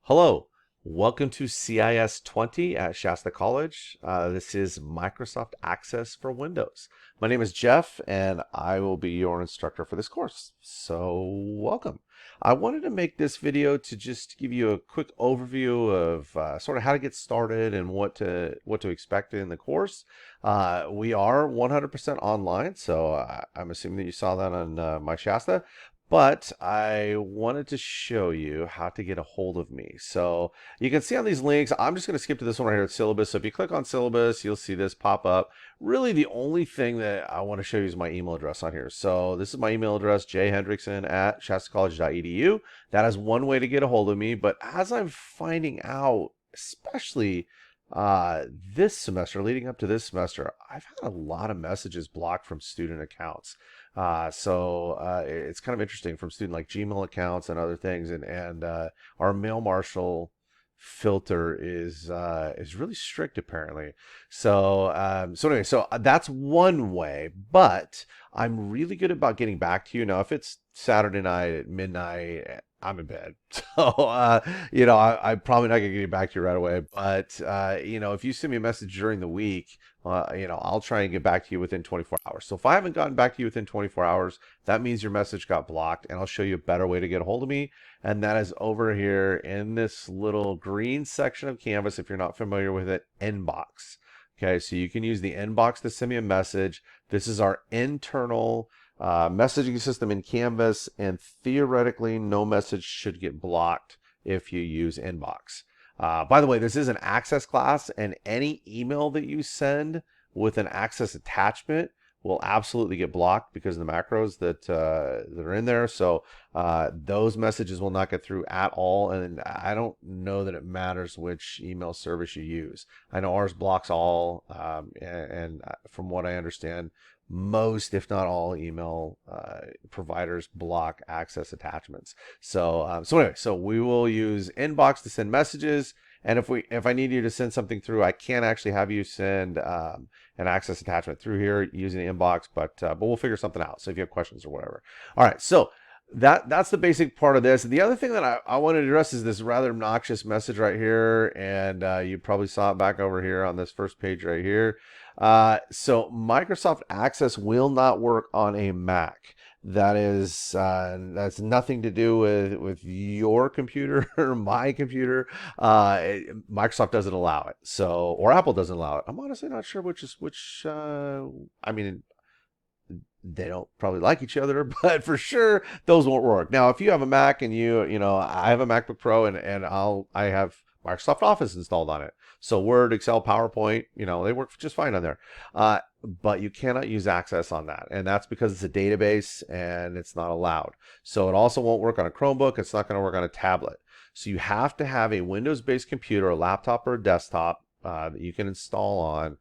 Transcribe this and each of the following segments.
Hello, welcome to CIS 20 at Shasta College. This is Microsoft Access for Windows. My name is Jeff, and I will be your instructor for this course. So, welcome. I wanted to make this video to just give you a quick overview of sort of how to get started and what to expect in the course. We are 100% online, so I'm assuming that you saw that on my Shasta. But I wanted to show you how to get a hold of me. So you can see on these links, I'm just going to skip to this one right here at syllabus. So if you click on syllabus, you'll see this pop up. Really, the only thing that I want to show you is my email address on here. So this is my email address, jhendrickson@shastacollege.edu. That is one way to get a hold of me. But as I'm finding out, especially this semester, leading up to this semester, I've had a lot of messages blocked from student accounts. It's kind of interesting from student like Gmail accounts and other things, and our mail marshal filter is really strict apparently. So that's one way, but I'm really good about getting back to you. Now, if it's Saturday night at midnight, I'm in bed. I'm probably not gonna get back to you right away. But if you send me a message during the week, I'll try and get back to you within 24 hours. So if I haven't gotten back to you within 24 hours, that means your message got blocked, and I'll show you a better way to get a hold of me. And that is over here in this little green section of Canvas. If you're not familiar with it, inbox. Okay, so you can use the inbox to send me a message. This is our internal messaging system in Canvas, and theoretically, no message should get blocked if you use inbox. By the way, this is an access class, and any email that you send with an access attachment will absolutely get blocked because of the macros that are in there. So those messages will not get through at all, and I don't know that it matters which email service you use. I know ours blocks all, and from what I understand, most, if not all, email providers block access attachments. So we will use inbox to send messages. And if I need you to send something through, I can actually have you send an access attachment through here using the inbox, but we'll figure something out. So if you have questions or whatever. All right, so that's the basic part of this. The other thing that I wanted to address is this rather obnoxious message right here, and you probably saw it back over here on this first page right here. So Microsoft Access will not work on a Mac. That's nothing to do with your computer or my computer. Microsoft doesn't allow it, or Apple doesn't allow it. I'm honestly not sure which is which. I mean, they don't probably like each other, but for sure those won't work. Now, if you have a Mac and I have a MacBook Pro, and I have Microsoft Office installed on it. So Word, Excel, PowerPoint, they work just fine on there. But you cannot use Access on that. And that's because it's a database and it's not allowed. So it also won't work on a Chromebook. It's not going to work on a tablet. So you have to have a Windows-based computer, a laptop or a desktop that you can install on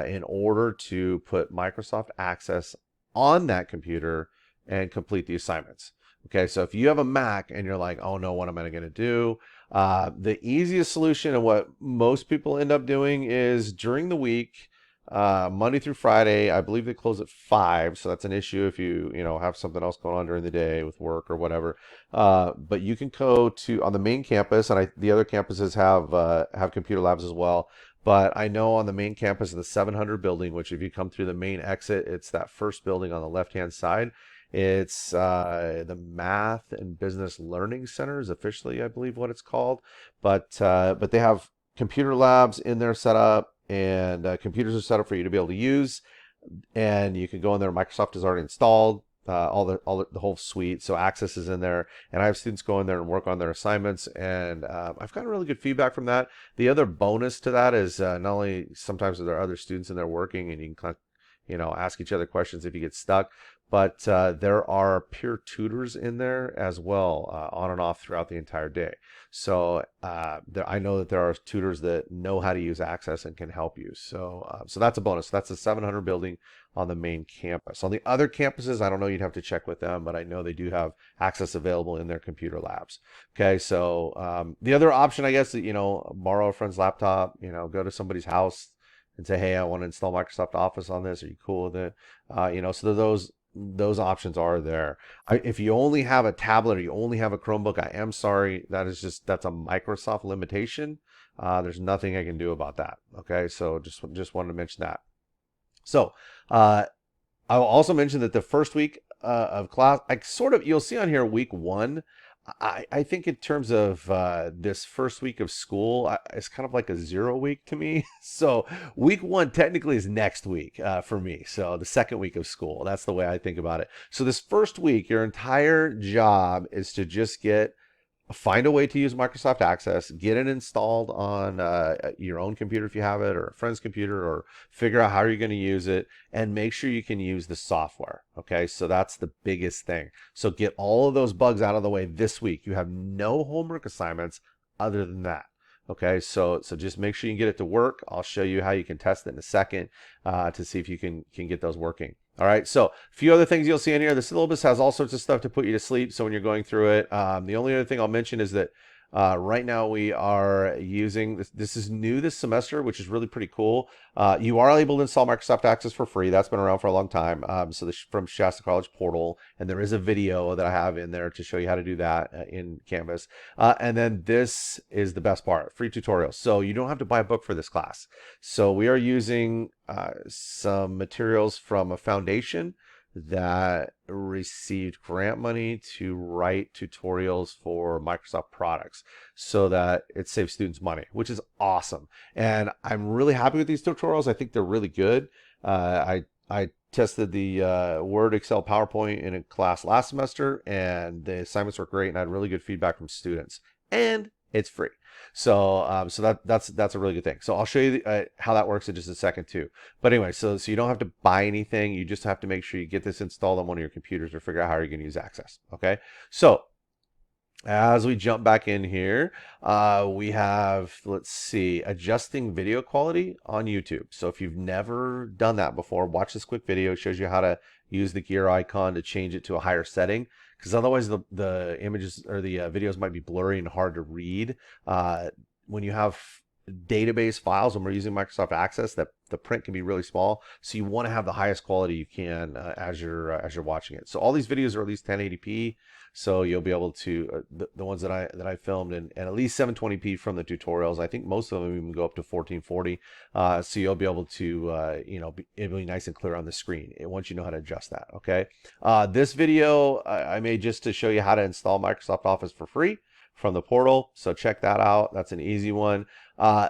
in order to put Microsoft Access on that computer and complete the assignments. Okay, so if you have a Mac and you're like, oh no, what am I going to do? The easiest solution and what most people end up doing is during the week, Monday through Friday, I believe they close at 5, so that's an issue if you have something else going on during the day with work or whatever. But you can go to on the main campus, and the other campuses have computer labs as well. But I know on the main campus of the 700 building, which if you come through the main exit, it's that first building on the left-hand side. It's the Math and Business Learning Center is officially, I believe, what it's called. But they have computer labs in there set up, and computers are set up for you to be able to use. And you can go in there. Microsoft is already installed. The whole suite, so Access is in there, and I have students go in there and work on their assignments, and I've gotten really good feedback from that. The other bonus to that is not only sometimes there are other students in there working, and you can ask each other questions if you get stuck, but there are peer tutors in there as well, on and off throughout the entire day. So I know that there are tutors that know how to use Access and can help you. So that's a bonus. That's the 700 building on the main campus. On the other campuses, I don't know, you'd have to check with them, but I know they do have Access available in their computer labs. Okay, so the other option, I guess, borrow a friend's laptop, go to somebody's house and say, hey, I want to install Microsoft Office on this. Are you cool with it? So those those options are there. If you only have a tablet or you only have a Chromebook, I am sorry. That's a Microsoft limitation. There's nothing I can do about that. Okay, so just wanted to mention that. So uh, I will also mention that the first week of class, you'll see on here week one. I think in terms of this first week of school, it's kind of like a 0 week to me. So week one technically is next week for me. So the second week of school, that's the way I think about it. So this first week, your entire job is to just find a way to use Microsoft Access, get it installed on your own computer if you have it, or a friend's computer, or figure out how you're going to use it, and make sure you can use the software. Okay, so that's the biggest thing. So get all of those bugs out of the way this week. You have no homework assignments other than that. Okay, so just make sure you get it to work. I'll show you how you can test it in a second to see if you can get those working. All right, so a few other things you'll see in here. The syllabus has all sorts of stuff to put you to sleep. So when you're going through it, the only other thing I'll mention is that right now we are using this is new this semester, which is really pretty cool. You are able to install Microsoft Access for free. That's been around for a long time. So this from Shasta College portal, and there is a video that I have in there to show you how to do that in Canvas. And then this is the best part: free tutorials. So you don't have to buy a book for this class. So we are using some materials from a foundation that received grant money to write tutorials for Microsoft products so that it saves students money, which is awesome. And I'm really happy with these tutorials. I think they're really good. I tested the Word, Excel, PowerPoint in a class last semester, and the assignments were great, and I had really good feedback from students. And it's free. So that's a really good thing. So I'll show you how that works in just a second too. But anyway, so you don't have to buy anything. You just have to make sure you get this installed on one of your computers or figure out how you're going to use Access. Okay. So as we jump back in here, we have, let's see, adjusting video quality on YouTube. So if you've never done that before, watch this quick video. It shows you how to use the gear icon to change it to a higher setting, because otherwise the images or the videos might be blurry and hard to read. When you have database files, when we're using Microsoft Access, that the print can be really small, so you want to have the highest quality you can as you're watching it. So all these videos are at least 1080p, so you'll be able to the ones that I filmed, and at least 720p from the tutorials. I think most of them even go up to 1440, so you'll be able to it'll be nice and clear on the screen once you know how to adjust that. Okay, this video I made just to show you how to install Microsoft Office for free from the portal, so check that out. That's an easy one.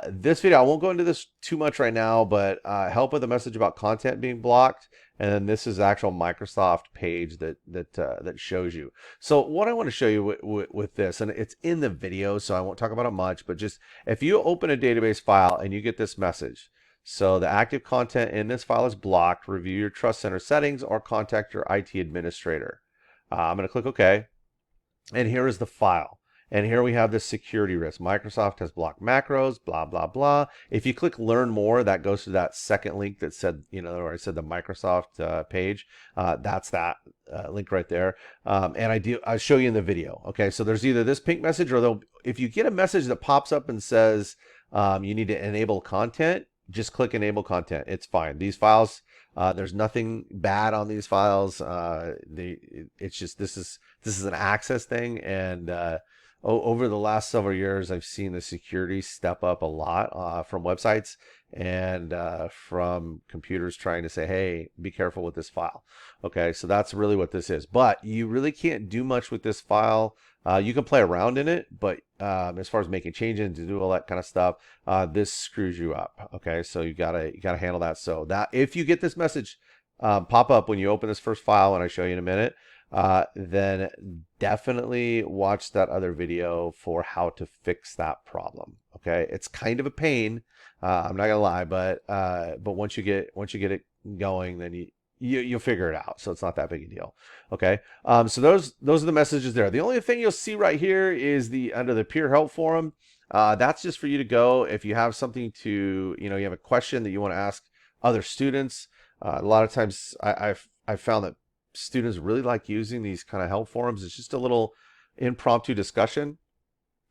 This video, I won't go into this too much right now, but help with a message about content being blocked. And then this is the actual Microsoft page that shows you. So what I want to show you with this, and it's in the video, so I won't talk about it much, but just if you open a database file and you get this message, so the active content in this file is blocked, review your Trust Center settings or contact your IT administrator. I'm going to click OK. And here is the file. And here we have this security risk. Microsoft has blocked macros, blah, blah, blah. If you click learn more, that goes to that second link that said, where I said the Microsoft page. That's that link right there. And I'll show you in the video. Okay, so there's either this pink message, or if you get a message that pops up and says you need to enable content, just click enable content. It's fine. These files, there's nothing bad on these files. It's just this is an access thing, and over the last several years, I've seen the security step up a lot from websites and from computers trying to say, hey, be careful with this file. Okay, so that's really what this is. But you really can't do much with this file. You can play around in it, but as far as making changes to do all that kind of stuff, this screws you up. Okay, so you gotta handle that. So that if you get this message pop up when you open this first file, and I show you in a minute, then definitely watch that other video for how to fix that problem. Okay, it's kind of a pain. I'm not gonna lie, but once you get it going, then you'll figure it out. So it's not that big a deal. Okay, so those are the messages there. The only thing you'll see right here is under the peer help forum. That's just for you to go if you have something to you have a question that you want to ask other students. A lot of times I've found that students really like using these kind of help forums. It's just a little impromptu discussion.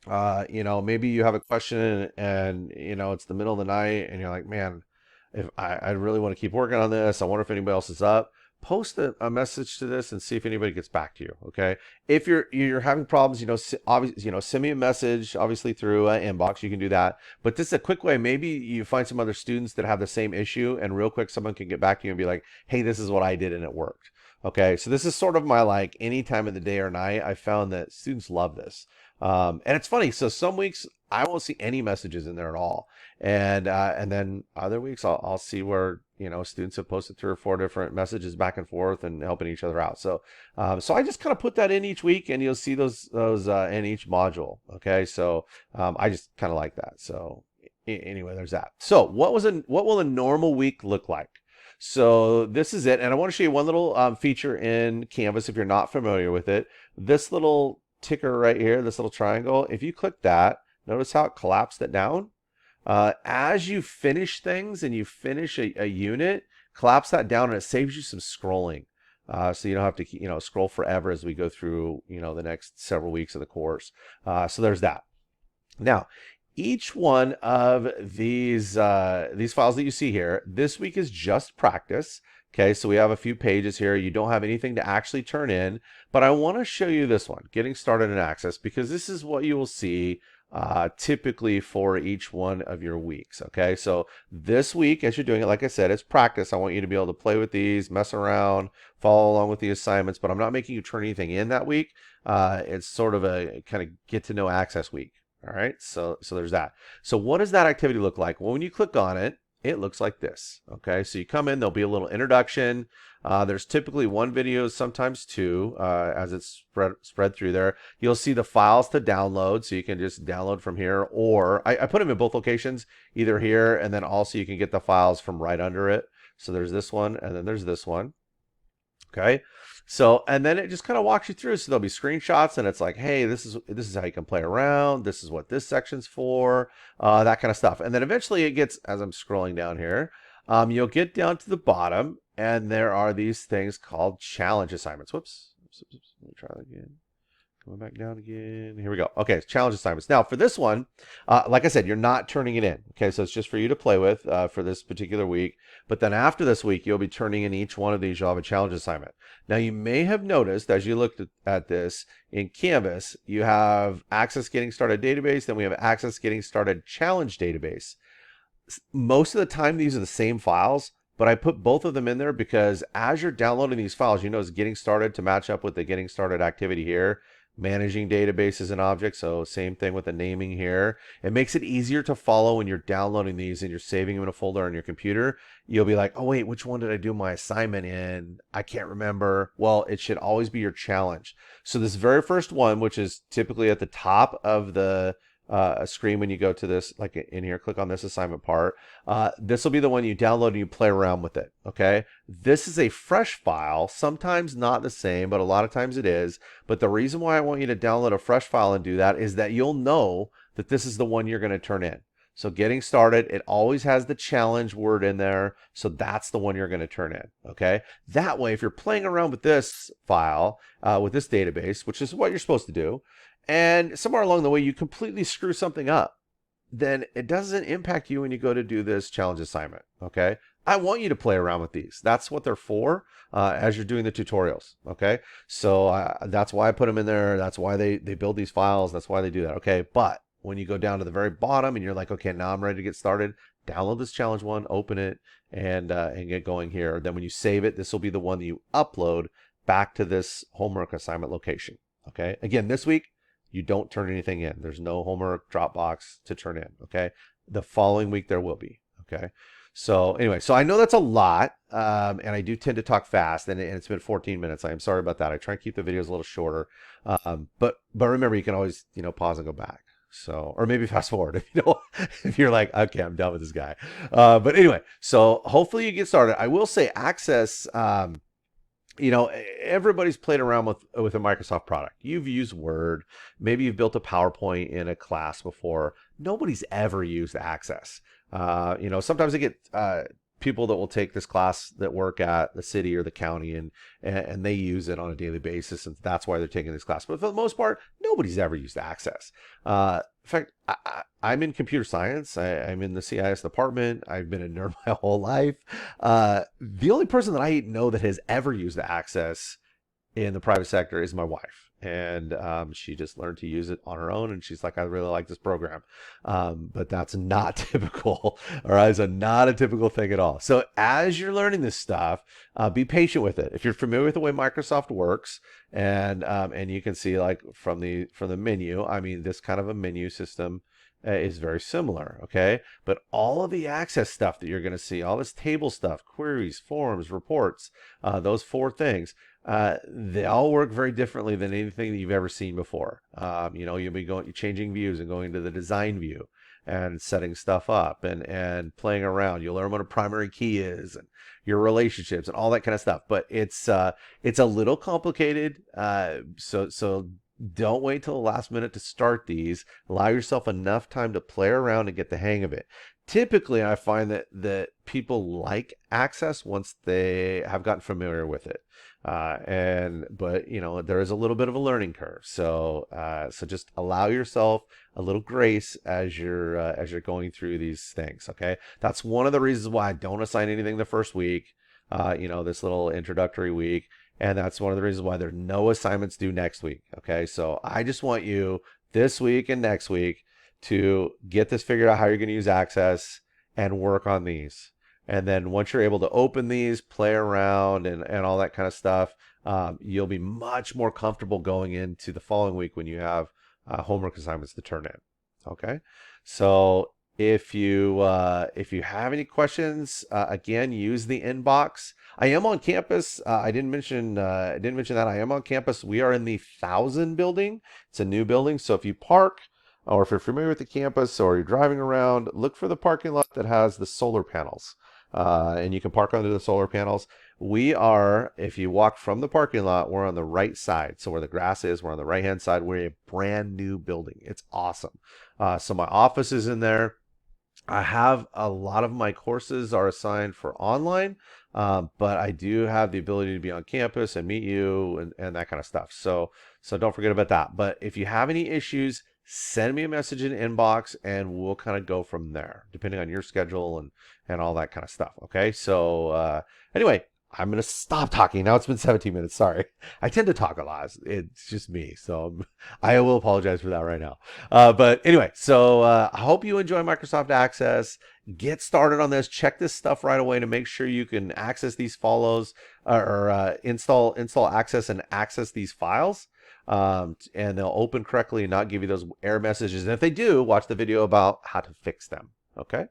Maybe you have a question and it's the middle of the night and you're like, man, if I really want to keep working on this, I wonder if anybody else is up. post a message to this and see if anybody gets back to you. Okay. If you're having problems, obviously, send me a message, obviously through inbox. You can do that. But this is a quick way. Maybe you find some other students that have the same issue, and real quick, someone can get back to you and be like, hey, this is what I did and it worked. Okay. So this is sort of my, like, any time of the day or night. I found that students love this. And it's funny. So some weeks I won't see any messages in there at all. And then other weeks I'll see where, students have posted 3 or 4 different messages back and forth and helping each other out. So I just kind of put that in each week, and you'll see those in each module. Okay. So I just kind of like that. So anyway, there's that. So what will a normal week look like? So this is it. And I want to show you one little feature in Canvas if you're not familiar with it. This little ticker right here, this little triangle, if you click that, notice how it collapsed it down. As you finish things and you finish a unit, collapse that down, and it saves you some scrolling. So you don't have to, scroll forever as we go through, the next several weeks of the course. So there's that. Now, each one of these files that you see here, this week is just practice. Okay, so we have a few pages here. You don't have anything to actually turn in, but I want to show you this one, Getting Started in Access, because this is what you will see typically for each one of your weeks. Okay, so this week, as you're doing it, like I said, it's practice. I want you to be able to play with these, mess around, follow along with the assignments, but I'm not making you turn anything in that week. It's sort of a kind of get to know Access week. All right, so there's that. So what does that activity look like? Well, when you click on it, it looks like this. Okay, so you come in, there'll be a little introduction. There's typically 1 video, sometimes 2, as it's spread through there. You'll see the files to download, so you can just download from here, or I put them in both locations, either here, and then also you can get the files from right under it. So there's this one, and then there's this one. Okay, so, and then it just kind of walks you through. So there'll be screenshots, and it's like, hey, this is how you can play around. This is what this section's for, that kind of stuff. And then eventually it gets, as I'm scrolling down here, you'll get down to the bottom, and there are these things called challenge assignments. Whoops. Let me try that again. Going back down again. Here we go. Okay, challenge assignments. Now, for this one, like I said, you're not turning it in. Okay, so it's just for you to play with for this particular week. But then after this week, you'll be turning in each one of these. You'll have a challenge assignment. Now, you may have noticed as you looked at this in Canvas, you have Access Getting Started Database, then we have Access Getting Started Challenge Database. Most of the time, these are the same files, but I put both of them in there because as you're downloading these files, it's Getting Started to match up with the Getting Started activity here. Managing databases and objects, so same thing with the naming here. It makes it easier to follow when you're downloading these and you're saving them in a folder on your computer. You'll be like, oh wait, which one did I do my assignment in? I can't remember. Well, it should always be your challenge. So this very first one, which is typically at the top of the screen when you go to this, like in here, click on this assignment part. This will be the one you download and you play around with it. Okay, this is a fresh file, sometimes not the same, but a lot of times it is. But the reason why I want you to download a fresh file and do that is that you'll know that this is the one you're going to turn in. So Getting Started, it always has the challenge word in there, so that's the one you're going to turn in. Okay, that way if you're playing around with this file, with this database, which is what you're supposed to do, and somewhere along the way you completely screw something up, then it doesn't impact you when you go to do this challenge assignment. Okay, I want you to play around with these. That's what they're for, as you're doing the tutorials. Okay, so that's why I put them in there. That's why they build these files. That's why they do that. Okay, but when you go down to the very bottom and you're like, okay, now I'm ready to get started, download this challenge one, open it, and get going here. Then when you save it, this will be the one that you upload back to this homework assignment location. Okay, again, this week you don't turn anything in. There's no homework Dropbox to turn in. Okay, the following week there will be. Okay, so anyway, so I know that's a lot, and I do tend to talk fast, and it's been 14 minutes. I am sorry about that. I try and keep the videos a little shorter, but remember, you can always pause and go back. So, or maybe fast forward if if you're like, okay, I'm done with this guy. But anyway, so hopefully you get started. I will say Access. Everybody's played around with a Microsoft product. You've used Word, maybe you've built a PowerPoint in a class before. Nobody's ever used Access. Sometimes they get people that will take this class that work at the city or the county, and they use it on a daily basis, and that's why they're taking this class. But for the most part, nobody's ever used Access. In fact, I'm in computer science. I'm in the CIS department. I've been a nerd my whole life. The only person that I know that has ever used Access in the private sector is my wife. And she just learned to use it on her own. And she's like, I really like this program. But that's not typical, or is not a typical thing at all. So as you're learning this stuff, be patient with it. If you're familiar with the way Microsoft works, and you can see like from the menu, I mean, this kind of a menu system is very similar, okay? But all of the Access stuff that you're going to see, all this table stuff, queries, forms, reports, those 4 things, they all work very differently than anything that you've ever seen before. You'll be changing views and going to the design view and setting stuff up and playing around. You'll learn what a primary key is and your relationships and all that kind of stuff. But it's a little complicated. So don't wait till the last minute to start these. Allow yourself enough time to play around and get the hang of it. Typically, I find that people like Access once they have gotten familiar with it. But there is a little bit of a learning curve. So just allow yourself a little grace as you're going through these things. Okay. That's one of the reasons why I don't assign anything the first week, this little introductory week. And that's one of the reasons why there's no assignments due next week. Okay. So I just want you this week and next week to get this figured out, how you're going to use Access and work on these. And then once you're able to open these, play around and all that kind of stuff, you'll be much more comfortable going into the following week when you have homework assignments to turn in. Okay. So if you have any questions, again, use the inbox. I am on campus. I didn't mention that I am on campus. We are in the 1000 building. It's a new building. So if you park, or if you're familiar with the campus or you're driving around, look for the parking lot that has the solar panels. And you can park under the solar panels. We are, if you walk from the parking lot, we're on the right side. So where the grass is, we're on the right-hand side. We're a brand new building. It's awesome. So my office is in there. I have a lot of my courses are assigned for online, but I do have the ability to be on campus and meet you and that kind of stuff. So don't forget about that. But if you have any issues, send me a message in the inbox and we'll kind of go from there, depending on your schedule and all that kind of stuff. Okay. So anyway, I'm going to stop talking. Now it's been 17 minutes. Sorry. I tend to talk a lot. It's just me. So I will apologize for that right now. But anyway, so I hope you enjoy Microsoft Access. Get started on this. Check this stuff right away to make sure you can access these follows or install Access and access these files. And they'll open correctly and not give you those error messages. And if they do, watch the video about how to fix them. Okay.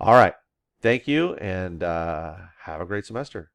All right. Thank you and have a great semester.